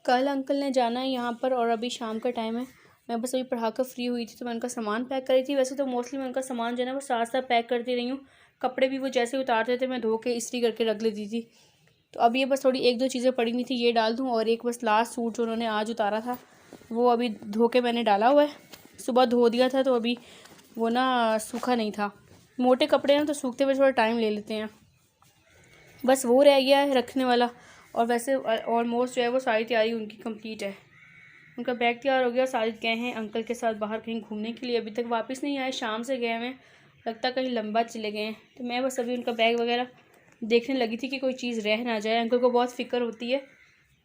कल अंकल ने जाना है यहाँ पर और अभी शाम का टाइम है। मैं बस अभी पढ़ा कर फ्री हुई थी तो मैं उनका सामान पैक करी थी। वैसे तो मोस्टली मैं उनका सामान जो है ना वो साथ साथ पैक करती रही हूँ। कपड़े भी वो जैसे उतारते थे मैं धो के इस्त्री करके रख लेती थी। तो अब ये बस थोड़ी एक दो चीज़ें पड़ी हुई थी, ये डाल दूँ। और एक बस लास्ट सूट जो उन्होंने आज उतारा था वो अभी धो के मैंने डाला हुआ है। सुबह धो दिया था तो अभी वो ना सूखा नहीं था। मोटे कपड़े हैं तो सूखते हुए थोड़ा टाइम ले लेते हैं। बस वो रह गया है रखने वाला। और वैसे ऑलमोस्ट जो है वो सारी तैयारी उनकी कंप्लीट है। उनका बैग तैयार हो गया। साजिद गए हैं अंकल के साथ बाहर कहीं घूमने के लिए, अभी तक वापस नहीं आए, शाम से गए हैं, लगता कहीं लंबा चले गए हैं। तो मैं बस अभी उनका बैग वगैरह देखने लगी थी कि कोई चीज़ रह ना जाए। अंकल को बहुत फ़िक्र होती है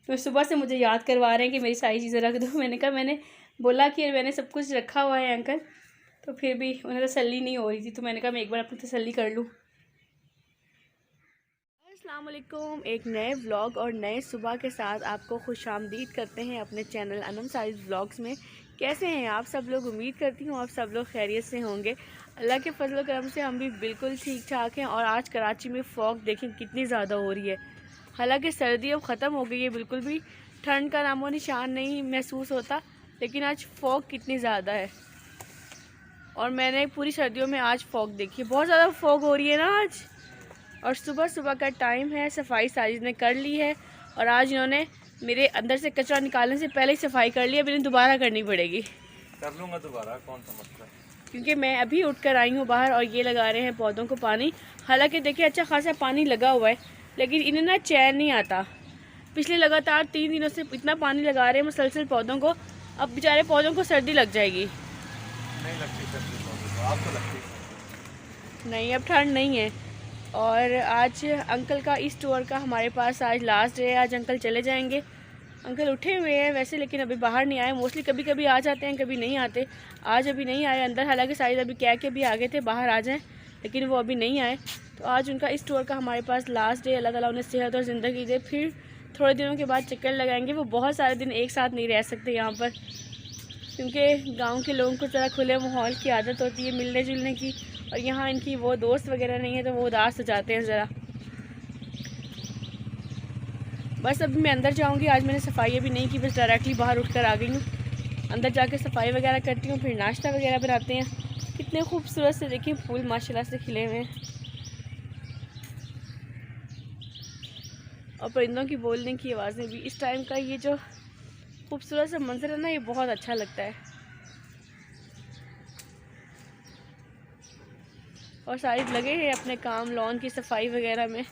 तो सुबह से मुझे याद करवा रहे हैं कि मेरी सारी चीज़ें रख दो। मैंने कहा मैंने बोला कि मैंने सब कुछ रखा हुआ है अंकल, तो फिर भी उन्हें तसल्ली नहीं हो रही थी। तो मैंने कहा मैं एक बार अपनी तसल्ली कर लूँ। अस्सलाम वालेकुम, एक नए व्लॉग और नए सुबह के साथ आपको खुशामदीद करते हैं अपने चैनल अनम साइज व्लॉग्स में। कैसे हैं आप सब लोग? उम्मीद करती हूँ आप सब लोग खैरियत से होंगे। अल्लाह के फजल करम से हम भी बिल्कुल ठीक ठाक हैं। और आज कराची में फॉग देखें कितनी ज़्यादा हो रही है। हालांकि सर्दी अब ख़त्म हो गई है, बिल्कुल भी ठंड का नामो निशान नहीं महसूस होता, लेकिन आज फॉग कितनी ज़्यादा है। और मैंने पूरी सर्दियों में आज फॉग देखी है, बहुत ज़्यादा फॉग हो रही है ना आज। और सुबह सुबह का टाइम है, सफाई साजिद ने कर ली है। और आज इन्होंने मेरे अंदर से कचरा निकालने से पहले ही सफाई कर ली है, अब इन्हें दोबारा करनी पड़ेगी। कर लूँगा दोबारा, कौन सा मसला, क्योंकि मैं अभी उठ कर आई हूँ बाहर और ये लगा रहे हैं पौधों को पानी। हालांकि देखिए अच्छा खासा पानी लगा हुआ है, लेकिन इन्हें ना चैन नहीं आता। पिछले लगातार 3 दिनों से इतना पानी लगा रहे हैं मुसलसल पौधों को, अब बेचारे पौधों को सर्दी लग जाएगी। नहीं लगती सर्दी पौधों को, आपको लगती है? नहीं, अब ठंड नहीं है। और आज अंकल का इस टूर का हमारे पास आज लास्ट डे है। आज अंकल चले जाएंगे। अंकल उठे हुए हैं वैसे, लेकिन अभी बाहर नहीं आए। मोस्टली कभी कभी आ जाते हैं, कभी नहीं आते। आज अभी नहीं आए अंदर, हालांकि शायद अभी कह के भी आ गए थे बाहर आ जाएं, लेकिन वो अभी नहीं आए। तो आज उनका इस टूर का हमारे पास लास्ट डे। अल्लाह ताला उन्हें सेहत और ज़िंदगी दे। फिर थोड़े दिनों के बाद चक्कर लगाएंगे। वो बहुत सारे दिन एक साथ नहीं रह सकते यहाँ पर, क्योंकि गाँव के लोगों को ज़रा खुले माहौल की आदत होती है, मिलने जुलने की। और यहाँ इनकी वो दोस्त वगैरह नहीं है तो वो उदास हो जाते हैं ज़रा। बस अभी मैं अंदर जाऊँगी। आज मैंने सफाई अभी नहीं की, बस डायरेक्टली बाहर उठकर आ गई हूँ। अंदर जाके सफाई वगैरह करती हूँ, फिर नाश्ता वगैरह बनाते हैं। कितने खूबसूरत से देखिए फूल माशाल्लाह से खिले हुए हैं। और परिंदों की बोलने की आवाज़ें भी। इस टाइम का ये जो खूबसूरत सा मंजर है ना, ये बहुत अच्छा लगता है। और सारे लगे हैं अपने काम, लॉन की सफाई वगैरह में।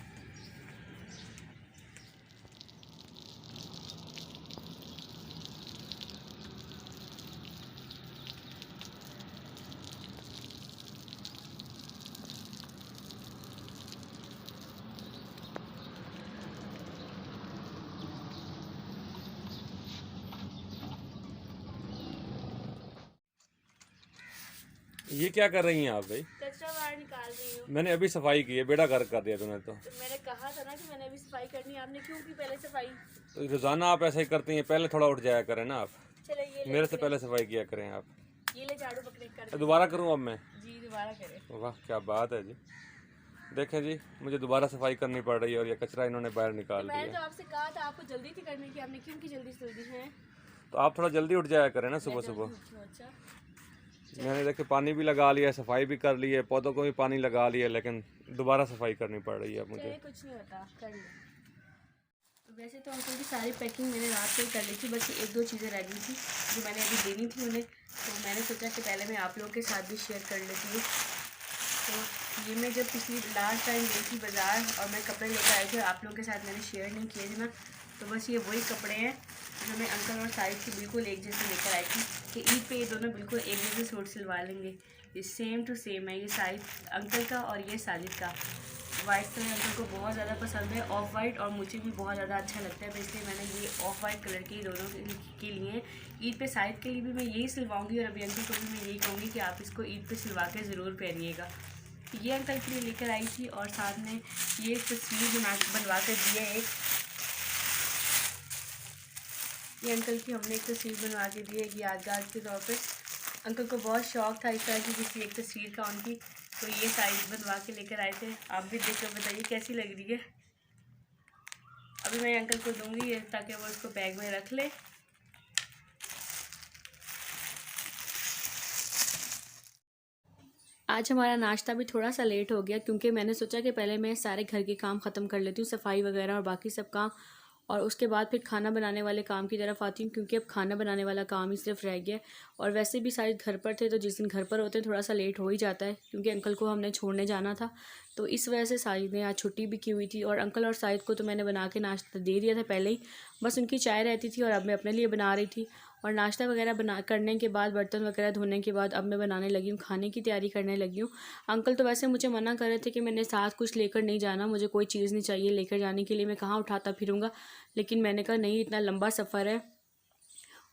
ये क्या कर रही हैं आप भाई? कचरा बाहर निकाल रही हूँ। मैंने अभी सफाई की है, बेड़ा गर्क कर दिया तुमने तो मैंने कहा था ना कि मैंने अभी सफाई करनी है, आपने क्यों की पहले सफाई? तो रोजाना आप ऐसे ही करती हैं, पहले थोड़ा उठ जाया करें ना आप। चले ये मेरे से पहले सफाई किया करें आप। ये ले झाड़ू पकड़े कर। दोबारा करूँ अब मैं? जी दोबारा करें। वाह क्या बात है जी। देखें जी, मुझे दोबारा सफाई करनी पड़ रही है और ये कचरा इन्होंने बाहर निकाल दिया। मैंने तो आपसे कहा था आपको जल्दी थी करने की, आपने क्यों की जल्दी जल्दी है? तो आप थोड़ा जल्दी उठ जाया करें ना सुबह सुबह। अच्छा मैंने देखे पानी भी लगा लिया, सफाई भी कर ली है, पौधों को भी पानी लगा लिया, लेकिन दोबारा सफाई करनी पड़ रही है मुझे। कुछ नहीं होता, कर लो। वैसे तो अंकल की सारी पैकिंग मैंने रात से ही कर ली थी, बस एक दो चीज़ें रह गई थी जो मैंने अभी देनी थी उन्हें। तो मैंने सोचा कि पहले मैं आप लोगों के साथ भी शेयर कर लेती हूँ। तो ये मैं जब पिछली लास्ट टाइम गई थी बाज़ार और मैं कपड़े लेकर आई थी, आप लोगों के साथ मैंने शेयर नहीं किए थे ना, तो बस ये वही कपड़े हैं जो मैं अंकल और साइड की बिल्कुल एक जैसे लेकर आई थी कि ईद पे ये दोनों बिल्कुल एक जैसे सूट सिलवा लेंगे। ये सेम टू सेम है, ये साइड अंकल का और ये साजिद का। वाइट कलर अंकल को बहुत ज़्यादा पसंद है, ऑफ वाइट, और मुझे भी बहुत ज़्यादा अच्छा लगता है, तो इसलिए मैंने ये ऑफ वाइट कलर के दोनों के लिए ईद पे साइड के लिए भी मैं यही सिलवाऊंगी। और अभी अंकल को भी मैं यही कहूँगी कि आप इसको ईद पे सिलवा के ज़रूर पहनिएगा। ये अंकल के लिए लेकर आई थी। और साथ में ये तस्वीर बनवा कर दी है एक, ये अंकल की हमने एक तस्वीर बनवा के दी है यादगार के तौर पे। अंकल को बहुत शौक था इस तरह की किसी एक तस्वीर का उनकी, तो ये साइज बनवा के लेकर आए थे। आप भी देखकर बताइए कैसी लग रही है। अभी मैं अंकल को दूंगी ताकि वो इसको बैग में रख ले। आज हमारा नाश्ता भी थोड़ा सा लेट हो गया क्योंकि मैंने सोचा कि पहले मैं सारे घर के काम ख़त्म कर लेती हूँ, सफाई वगैरह और बाकी सब काम, और उसके बाद फिर खाना बनाने वाले काम की तरफ आती हूँ क्योंकि अब खाना बनाने वाला काम ही सिर्फ रह गया। और वैसे भी सारे घर पर थे तो जिस दिन घर पर होते हैं थोड़ा सा लेट हो ही जाता है क्योंकि अंकल को हमने छोड़ने जाना था, तो इस वजह से साजिद ने आज छुट्टी भी की हुई थी। और अंकल और साजिद को तो मैंने बना के नाश्ता दे दिया था पहले ही, बस उनकी चाय रहती थी और अब मैं अपने लिए बना रही थी। और नाश्ता वगैरह करने के बाद, बर्तन वगैरह धोने के बाद अब मैं बनाने लगी हूँ, खाने की तैयारी करने लगी हूँ। अंकल तो वैसे मुझे मना कर रहे थे कि मैंने साथ कुछ लेकर नहीं जाना, मुझे कोई चीज़ नहीं चाहिए लेकर जाने के लिए, मैं कहाँ उठाता फिरूँगा। लेकिन मैंने कहा नहीं, इतना लंबा सफ़र है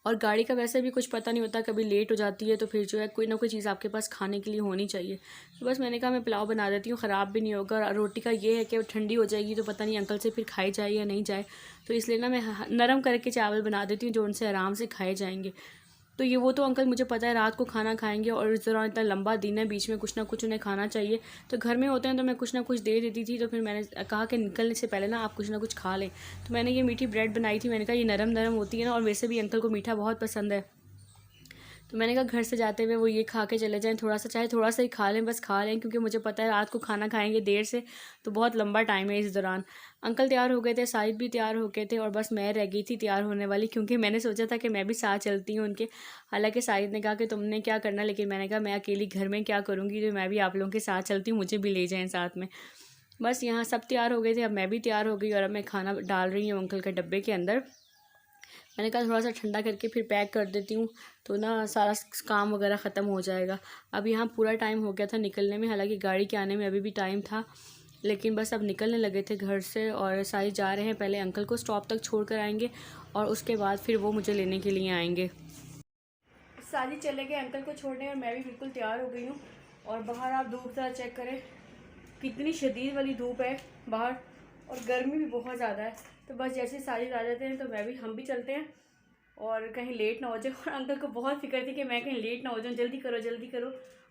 और गाड़ी का वैसे भी कुछ पता नहीं होता, कभी लेट हो जाती है तो फिर जो है कोई ना कोई चीज़ आपके पास खाने के लिए होनी चाहिए। तो बस मैंने कहा मैं पुलाव बना देती हूँ, ख़राब भी नहीं होगा। और रोटी का ये है कि वो ठंडी हो जाएगी तो पता नहीं अंकल से फिर खाई जाए या नहीं जाए, तो इसलिए ना मैं नरम करके चावल बना देती हूँ जो उनसे आराम से खाए जाएंगे। तो ये वो तो अंकल मुझे पता है रात को खाना खाएंगे और इस दौरान इतना लंबा दिन है, बीच में कुछ ना कुछ उन्हें खाना चाहिए, तो घर में होते हैं तो मैं कुछ ना कुछ दे देती थी। तो फिर मैंने कहा कि निकलने से पहले ना आप कुछ ना कुछ खा लें, तो मैंने ये मीठी ब्रेड बनाई थी। मैंने कहा ये नरम नरम होती है ना, और वैसे भी अंकल को मीठा बहुत पसंद है, तो मैंने कहा घर से जाते हुए वो ये खा के चले जाएं, थोड़ा सा चाहे थोड़ा सा ही खा लें, बस खा लें, क्योंकि मुझे पता है रात को खाना खाएंगे देर से तो बहुत लंबा टाइम है इस दौरान। अंकल तैयार हो गए थे, साजिद भी तैयार हो गए थे और बस मैं रह गई थी तैयार होने वाली, क्योंकि मैंने सोचा था कि मैं भी साथ चलती हूँ उनके। हालांकि साजिद ने कहा कि तुमने क्या करना, लेकिन मैंने कहा मैं अकेली घर में क्या करूँगी, तो मैं भी आप लोगों के साथ चलती हूँ, मुझे भी ले जाएँ साथ में। बस यहाँ सब तैयार हो गए थे, अब मैं भी तैयार हो गई और अब मैं खाना डाल रही हूँ अंकल के डब्बे के अंदर। मैंने कहा थोड़ा सा ठंडा करके फिर पैक कर देती हूँ तो ना सारा काम वगैरह ख़त्म हो जाएगा। अब यहाँ पूरा टाइम हो गया था निकलने में, हालांकि गाड़ी के आने में अभी भी टाइम था, लेकिन बस अब निकलने लगे थे घर से। और सारी जा रहे हैं, पहले अंकल को स्टॉप तक छोड़ कर आएंगे और उसके बाद फिर वो मुझे लेने के लिए आएंगे। सारी चले गए अंकल को छोड़ने और मैं भी बिल्कुल तैयार हो गई हूँ। और बाहर आप धूप ज़रा चेक करें, कितनी शदीद वाली धूप है बाहर, और गर्मी भी बहुत ज़्यादा है। तो बस जैसे सारी आ जाते हैं तो हम भी चलते हैं और कहीं लेट ना हो जाए। और अंकल को बहुत फिक्र थी कि मैं कहीं लेट ना हो जाऊँ, जल्दी करो जल्दी करो।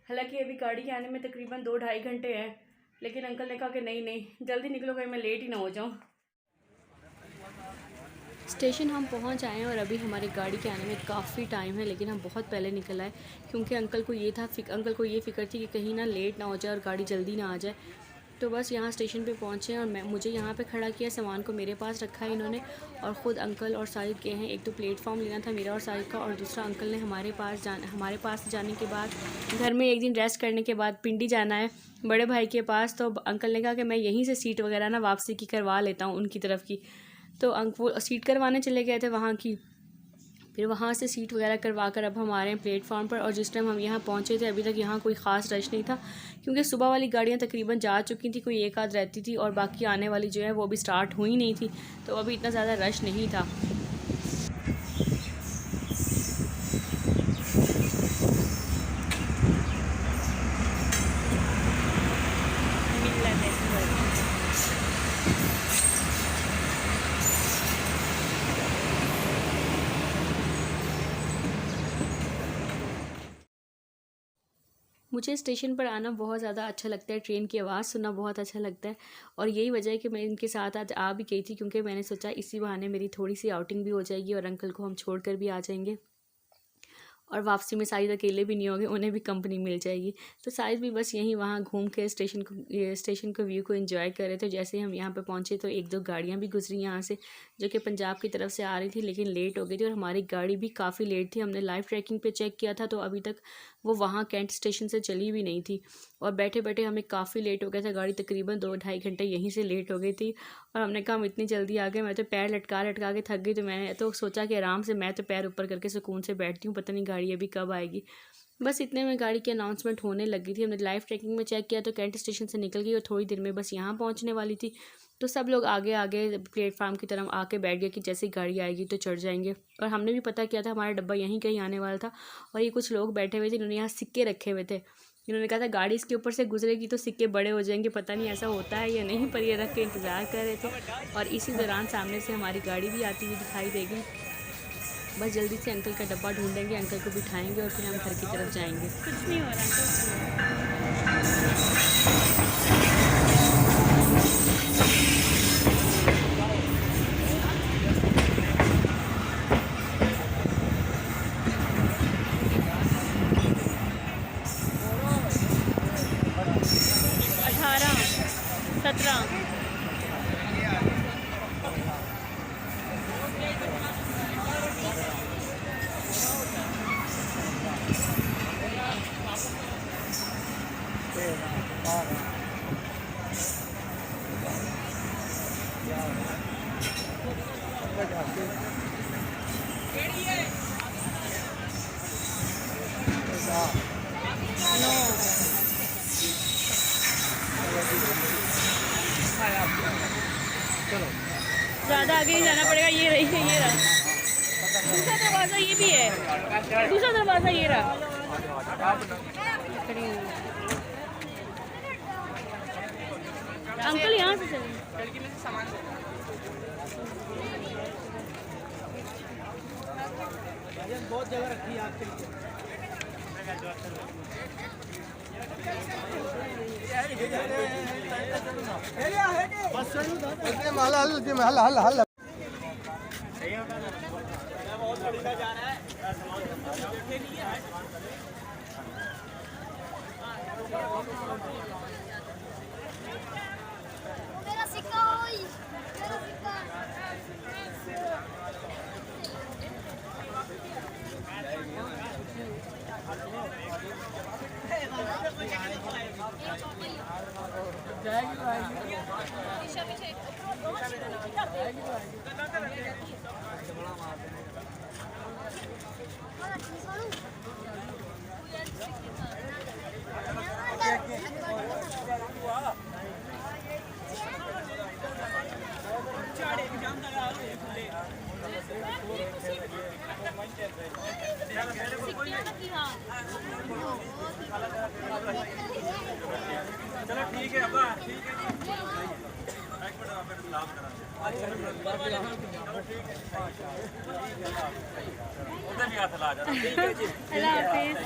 हालांकि अभी गाड़ी के आने में तकरीबन 2-2.5 घंटे हैं, लेकिन अंकल ने कहा कि नहीं नहीं जल्दी निकलो, कहीं मैं लेट ही ना हो जाऊँ। स्टेशन हम पहुंच आए हैं और अभी हमारी गाड़ी के आने में काफ़ी टाइम है, लेकिन हम बहुत पहले निकल आए क्योंकि अंकल को ये फ़िक्र थी कि कहीं ना लेट ना हो जाए और गाड़ी जल्दी ना आ जाए। तो बस यहाँ स्टेशन पे पहुँचे और मुझे यहाँ पे खड़ा किया, सामान को मेरे पास रखा है इन्होंने, और ख़ुद अंकल और साजिद गए हैं। एक तो प्लेटफॉर्म लेना था मेरा और साजिद का, और दूसरा अंकल ने हमारे पास जाने के बाद घर में एक दिन रेस्ट करने के बाद पिंडी जाना है बड़े भाई के पास। तो अंकल ने कहा कि मैं यहीं से सीट वगैरह ना वापसी की करवा लेता हूँ उनकी तरफ की, तो वो सीट करवाने चले गए थे वहाँ की। फिर वहाँ से सीट वगैरह करवा कर अब हम आ रहे हैं प्लेटफॉर्म पर। और जिस टाइम हम यहाँ पहुँचे थे अभी तक यहाँ कोई ख़ास रश नहीं था, क्योंकि सुबह वाली गाड़ियाँ तकरीबन जा चुकी थी, कोई एक आध रहती थी, और बाकी आने वाली जो है वो भी स्टार्ट हुई नहीं थी, तो अभी इतना ज़्यादा रश नहीं था। मुझे स्टेशन पर आना बहुत ज़्यादा अच्छा लगता है, ट्रेन की आवाज़ सुनना बहुत अच्छा लगता है, और यही वजह है कि मैं इनके साथ आज आ भी गई थी, क्योंकि मैंने सोचा इसी बहाने मेरी थोड़ी सी आउटिंग भी हो जाएगी और अंकल को हम छोड़ कर भी आ जाएंगे, और वापसी में साजिद अकेले भी नहीं होंगे, उन्हें भी कंपनी मिल जाएगी। तो साजिद भी बस यहीं वहाँ घूम के स्टेशन को व्यू को एंजॉय कर रहे थे। जैसे ही हम यहाँ पे पहुँचे तो 1-2 गाड़ियाँ भी गुजरी यहाँ से, जो कि पंजाब की तरफ से आ रही थी, लेकिन लेट हो गई थी और हमारी गाड़ी भी काफ़ी लेट थी। हमने लाइव ट्रैकिंग पे चेक किया था तो अभी तक वो वहाँ कैंट स्टेशन से चली भी नहीं थी, और बैठे बैठे हमें काफ़ी लेट हो गया था, गाड़ी तकरीबन 2-2.5 घंटे यहीं से लेट हो गई थी। और हमने कहा हम इतनी जल्दी आ गए, मैं तो पैर लटका के थक गई, तो मैंने तो सोचा कि आराम से मैं तो पैर ऊपर करके सुकून से बैठती हूँ, पता नहीं गाड़ी अभी कब आएगी। बस इतने में गाड़ी की अनाउंसमेंट होने लगी थी। हमने लाइव ट्रैकिंग में चेक किया तो कैंट स्टेशन से निकल गई और थोड़ी देर में बस यहाँ पहुँचने वाली थी। तो सब लोग आगे आगे प्लेटफार्म की तरफ आके बैठ गए कि जैसे ही गाड़ी आएगी तो चढ़ जाएंगे। और हमने भी पता किया था हमारा डब्बा यहीं कहीं आने वाला था, और ये कुछ लोग बैठे हुए थे, इन्होंने यहाँ सिक्के रखे हुए थे। इन्होंने कहा था गाड़ी इसके ऊपर से गुजरेगी तो सिक्के बड़े हो जाएंगे, पता नहीं ऐसा होता है या नहीं, पर ये रख के इंतज़ार कर रहे थे। और इसी दौरान सामने से हमारी गाड़ी भी आती हुई दिखाई देगी। बस जल्दी से अंकल का डब्बा ढूंढेंगे, अंकल को बिठाएंगे और फिर हम घर की तरफ जाएंगे। कुछ नहीं हो रहा आगे ही जाना पड़ेगा। ये रही, ये रहा दूसरा दरवाज़ा, ये भी है दूसरा दरवाज़ा, ये रहा। अंकल यहाँ से चलें। बहुत जगह रखी है आपके लिए। मेरा सिक्का होई, मेरा सिक्का। चलो ठीक है अब्बा, ठीक है जी। एक मिनट आप सलाम करा। उधर भी हाथ ला जाना। ठीक है जी। अल्लाह हाफिज़।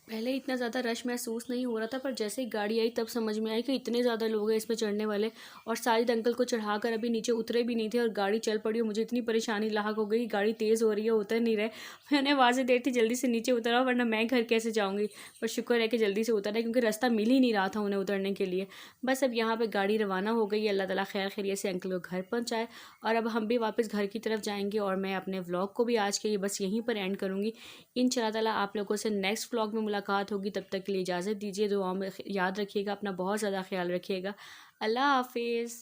पहले इतना ज़्यादा रश महसूस नहीं हो रहा था, पर जैसे ही गाड़ी आई तब समझ में आई कि इतने ज़्यादा लोग हैं इसमें चढ़ने वाले। और साजिद अंकल को चढ़ाकर अभी नीचे उतरे भी नहीं थे और गाड़ी चल पड़ी और मुझे इतनी परेशानी लाहक हो गई। गाड़ी तेज़ हो रही है, उतर नहीं रहे। मैंने आवाज़ें देर थी जल्दी से नीचे उतरा, वरना मैं घर कैसे जाऊँगी। पर शुक्र है कि जल्दी से उतरा, क्योंकि रास्ता मिल ही नहीं रहा था उन्हें उतरने के लिए। बस अब यहाँ पर गाड़ी रवाना हो गई। अल्लाह ताला खैर खैरियत से अंकल को घर पहुँचाए। और अब हम भी वापस घर की तरफ जाएंगे और मैं अपने व्लॉग को भी आज के लिए बस यहीं पर एंड करूँगी। इंशाअल्लाह ताला आप लोगों से नेक्स्ट व्लॉग में मुलाकात होगी। तब तक के लिए इजाज़त दीजिए। दुआ में याद रखिएगा, अपना बहुत ज़्यादा ख्याल रखिएगा। अल्लाह हाफिज़।